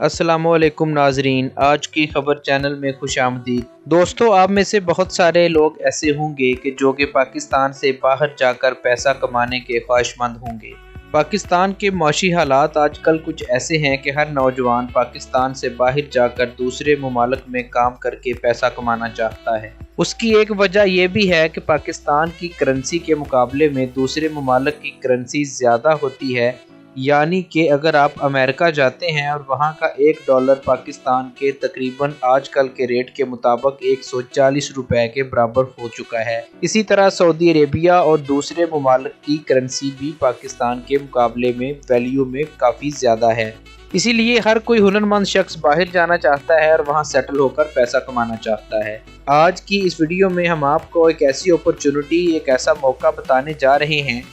अस्सलाम वालेकुम नाजरीन, आज की खबर चैनल में खुश आमदीद। दोस्तों, आप में से बहुत सारे लोग ऐसे होंगे कि जो कि पाकिस्तान से बाहर जाकर पैसा कमाने के ख्वाहिशमंद होंगे। पाकिस्तान के माशी हालात आजकल कुछ ऐसे हैं कि हर नौजवान पाकिस्तान से बाहर जाकर दूसरे ममालिक में काम करके पैसा कमाना चाहता है। उसकी एक वजह यह भी है कि पाकिस्तान की करेंसी के मुकाबले में दूसरे ममालिक की करेंसी ज़्यादा होती है। यानी कि अगर आप अमेरिका जाते हैं और वहाँ का $1 पाकिस्तान के तकरीबन आजकल के रेट के मुताबिक 140 रुपए के बराबर हो चुका है। इसी तरह सऊदी अरेबिया और दूसरे ममालिक की करेंसी भी पाकिस्तान के मुकाबले में वैल्यू में काफ़ी ज़्यादा है। इसीलिए हर कोई हुनरमंद शख्स बाहर जाना चाहता है और वहाँ सेटल होकर पैसा कमाना चाहता है। आज की इस वीडियो में हम आपको एक ऐसी अपॉर्चुनिटी, एक ऐसा मौका बताने जा रहे हैं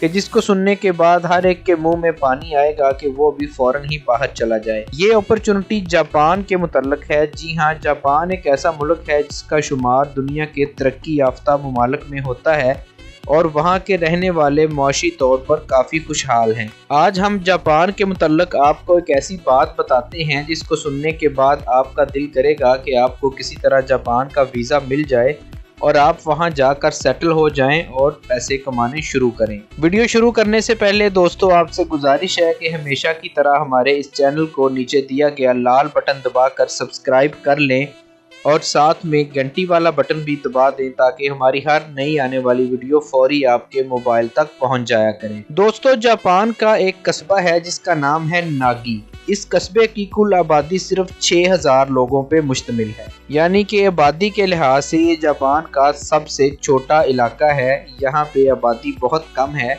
कि जिसको सुनने के बाद हर एक के मुंह में पानी आएगा कि वो अभी फौरन ही बाहर चला जाए। ये अपॉर्चुनिटी जापान के मुतल्लक है। जी हाँ, जापान एक ऐसा मुल्क है जिसका शुमार दुनिया के तरक्की याफ्ता ममालिक में होता है और वहाँ के रहने वाले माशी तौर पर काफ़ी खुशहाल हैं। आज हम जापान के मुतल्लक आपको एक ऐसी बात बताते हैं जिसको सुनने के बाद आपका दिल करेगा कि आपको किसी तरह जापान का वीज़ा मिल जाए और आप वहां जाकर सेटल हो जाएं और पैसे कमाने शुरू करें। वीडियो शुरू करने से पहले दोस्तों, आपसे गुजारिश है कि हमेशा की तरह हमारे इस चैनल को नीचे दिया गया लाल बटन दबाकर सब्सक्राइब कर लें और साथ में घंटी वाला बटन भी दबा दें ताकि हमारी हर नई आने वाली वीडियो फौरी आपके मोबाइल तक पहुंच जाया करें। दोस्तों, जापान का एक कस्बा है जिसका नाम है नागी। इस कस्बे की कुल आबादी सिर्फ 6000 लोगों पे मुश्तमिल है, यानी कि आबादी के लिहाज से ये जापान का सबसे छोटा इलाका है। यहाँ पे आबादी बहुत कम है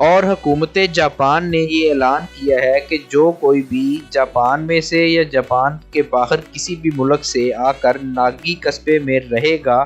और हुकूमत जापान ने ये ऐलान किया है कि जो कोई भी जापान में से या जापान के बाहर किसी भी मुल्क से आकर नागी कस्बे में रहेगा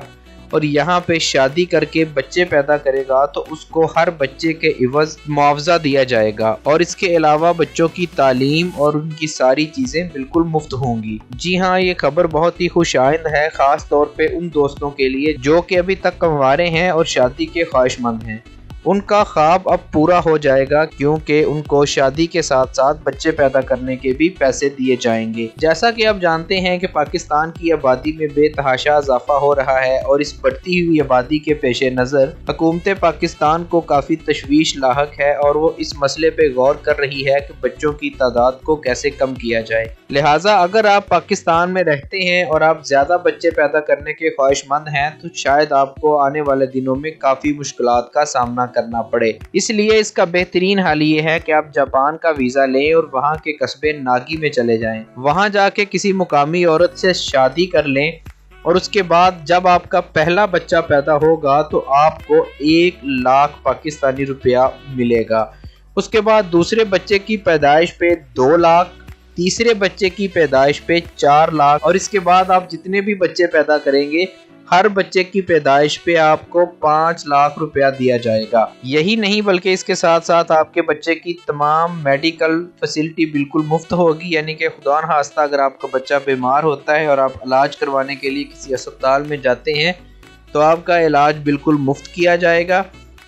और यहाँ पे शादी करके बच्चे पैदा करेगा तो उसको हर बच्चे के इवज मुआवजा दिया जाएगा और इसके अलावा बच्चों की तालीम और उनकी सारी चीज़ें बिल्कुल मुफ्त होंगी। जी हाँ, ये खबर बहुत ही खुशाइंद है, ख़ास तौर पे उन दोस्तों के लिए जो कि अभी तक कंवारे हैं और शादी के ख्वाहिशमंद हैं। उनका ख्वाब अब पूरा हो जाएगा क्योंकि उनको शादी के साथ साथ बच्चे पैदा करने के भी पैसे दिए जाएंगे। जैसा कि आप जानते हैं कि पाकिस्तान की आबादी में बेतहाशा इजाफा हो रहा है और इस बढ़ती हुई आबादी के पेश नज़र हुकूमत पाकिस्तान को काफ़ी तशवीश लाहक है और वो इस मसले पे गौर कर रही है कि बच्चों की तादाद को कैसे कम किया जाए। लिहाजा अगर आप पाकिस्तान में रहते हैं और आप ज़्यादा बच्चे पैदा करने के ख्वाहिशमंद हैं तो शायद आपको आने वाले दिनों में काफ़ी मुश्किलात का सामना करना पड़े। इसलिए इसका बेहतरीन हल ये है कि आप जापान का वीज़ा लें और वहाँ के कस्बे नागी में चले जाएं। वहाँ जाके किसी मुकामी औरत से शादी कर लें और उसके बाद जब आपका पहला बच्चा पैदा होगा तो आपको 1 लाख पाकिस्तानी रुपया मिलेगा। उसके बाद दूसरे बच्चे की पैदाइश पे 2 लाख, तीसरे बच्चे की पैदाइश पे 4 लाख और इसके बाद आप जितने भी बच्चे पैदा करेंगे हर बच्चे की पैदाइश पे आपको 5 लाख रुपया दिया जाएगा। यही नहीं बल्कि इसके साथ साथ आपके बच्चे की तमाम मेडिकल फैसिलिटी बिल्कुल मुफ्त होगी। यानी कि खुदा न खास्ता अगर आपका बच्चा बीमार होता है और आप इलाज करवाने के लिए किसी अस्पताल में जाते हैं तो आपका इलाज बिल्कुल मुफ्त किया जाएगा।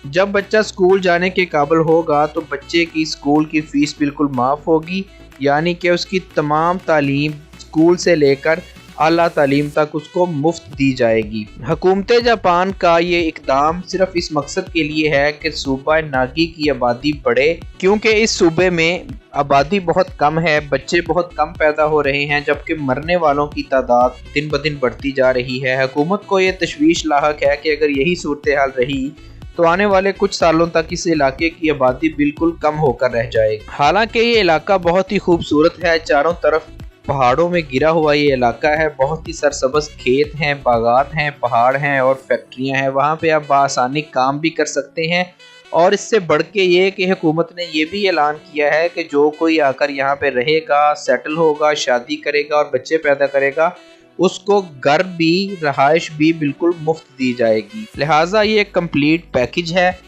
जब बच्चा स्कूल जाने के काबिल होगा तो बच्चे की स्कूल की फ़ीस बिल्कुल माफ़ होगी, यानी कि उसकी तमाम तालीम स्कूल से लेकर आला तालीम तक उसको मुफ्त दी जाएगी। हुकूमत जापान का ये इकदाम सिर्फ इस मकसद के लिए है कि सूबा नागी की आबादी बढ़े, क्योंकि इस सूबे में आबादी बहुत कम है, बच्चे बहुत कम पैदा हो रहे हैं जबकि मरने वालों की तादाद दिन ब दिन बढ़ती जा रही है। हुकूमत को ये तशवीश लाहक है कि अगर यही सूरत हाल रही तो आने वाले कुछ सालों तक इस इलाके की आबादी बिल्कुल कम होकर रह जाएगी। हालांकि ये इलाका बहुत ही खूबसूरत है, चारों तरफ पहाड़ों में घिरा हुआ ये इलाका है, बहुत ही सरसब्ज खेत हैं, बागात हैं, पहाड़ हैं और फैक्ट्रियां हैं। वहाँ पे आप बआसानी काम भी कर सकते हैं और इससे बढ़ के ये कि हुकूमत ने ये भी ऐलान किया है कि जो कोई आकर यहाँ पे रहेगा, सेटल होगा, शादी करेगा और बच्चे पैदा करेगा उसको घर भी, रहाइश भी बिल्कुल मुफ्त दी जाएगी। लिहाजा ये कंप्लीट पैकेज है।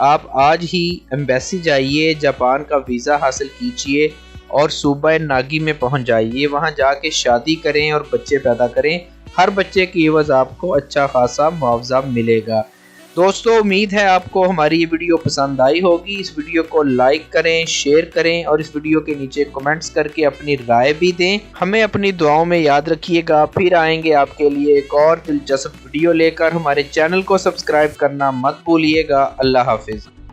आप आज ही एम्बेसी जाइए, जापान का वीज़ा हासिल कीजिए और सूबा नागी में पहुंच जाइए। वहां जाके शादी करें और बच्चे पैदा करें। हर बच्चे की एवज आपको अच्छा खासा मुआवजा मिलेगा। دوستو امید ہے آپ کو ہماری یہ ویڈیو پسند آئی ہوگی۔ اس ویڈیو کو لائک کریں، شیئر کریں اور اس ویڈیو کے نیچے کمنٹس کر کے اپنی رائے بھی دیں۔ ہمیں اپنی دعاؤں میں یاد رکھیے گا، پھر آئیں گے آپ کے لیے ایک اور دلچسپ ویڈیو لے کر۔ ہمارے چینل کو سبسکرائب کرنا مت بھولیے گا۔ اللہ حافظ۔